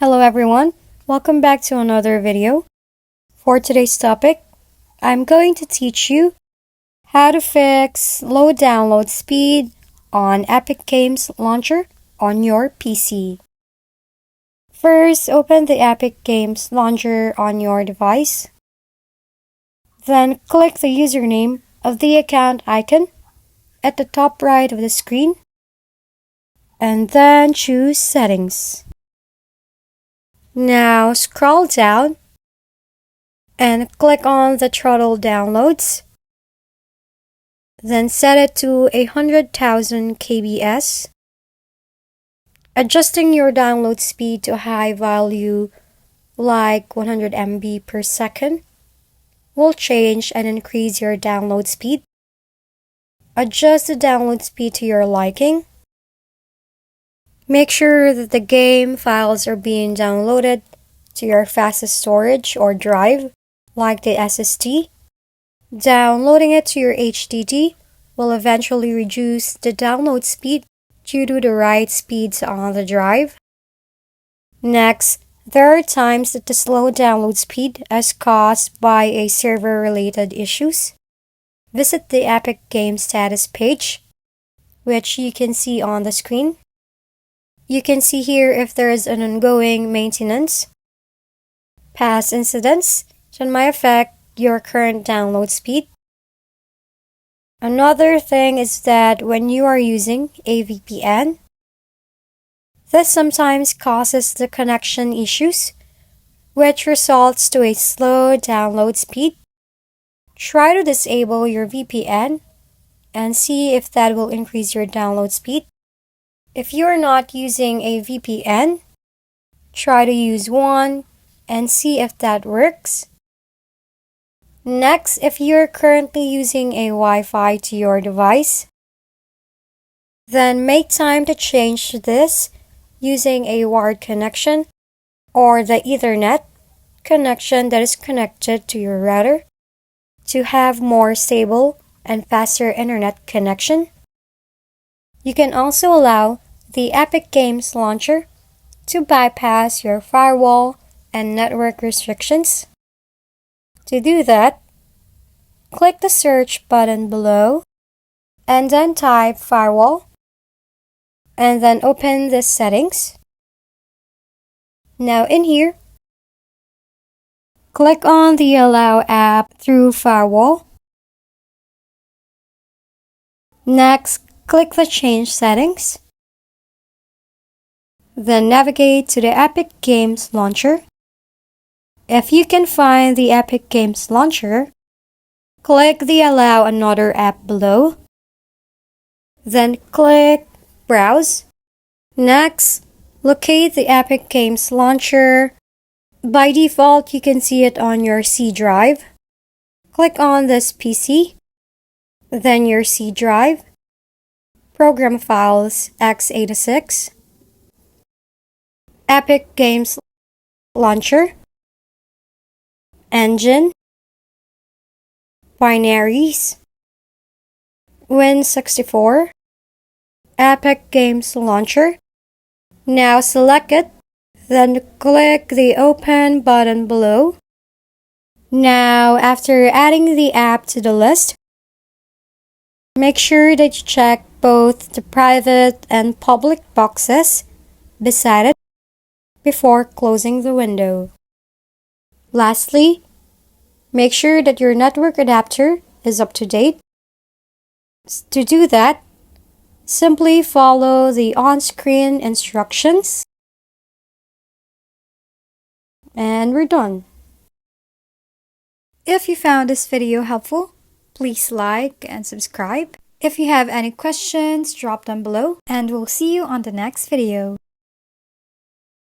Hello everyone, welcome back to another video. For today's topic, I'm going to teach you how to fix low download speed on Epic Games Launcher on your PC. First, open the Epic Games Launcher on your device. Then click the username of the account icon at the top right of the screen, and then choose Settings. Now scroll down and click on the throttle downloads. Then set it to 100,000 kbs. Adjusting your download speed to a high value like 100 MB per second will change and increase your download speed. Adjust the download speed to your liking. Make sure that the game files are being downloaded to your fastest storage or drive, like the SSD. Downloading it to your HDD will eventually reduce the download speed due to the write speeds on the drive. Next, there are times that the slow download speed is caused by a server-related issues. Visit the Epic Games status page, which you can see on the screen. You can see here if there is an ongoing maintenance, past incidents that might affect your current download speed. Another thing is that when you are using a VPN, this sometimes causes the connection issues, which results to a slow download speed. Try to disable your VPN and see if that will increase your download speed. If you are not using a VPN, try to use one and see if that works. Next, if you're currently using a Wi-Fi to your device, then make time to change this using a wired connection or the Ethernet connection that is connected to your router to have more stable and faster internet connection. You can also allow the Epic Games Launcher to bypass your firewall and network restrictions. To do that, click the search button below and then type firewall and then open the settings. Now in here, click on the Allow app through firewall. Next, click the Change Settings. Then navigate to the Epic Games Launcher. If you can find the Epic Games Launcher, click the Allow Another app below. Then click Browse. Next, locate the Epic Games Launcher. By default, you can see it on your C drive. Click on this PC, then your C drive, Program Files x86, Epic Games Launcher, Engine, Binaries, Win64, Epic Games Launcher. Now select it, then click the Open button below. Now, after adding the app to the list, make sure that you check both the private and public boxes beside it before closing the window. Lastly, make sure that your network adapter is up to date. To do that, simply follow the on-screen instructions. And we're done. If you found this video helpful, please like and subscribe. If you have any questions, drop them below, and we'll see you on the next video.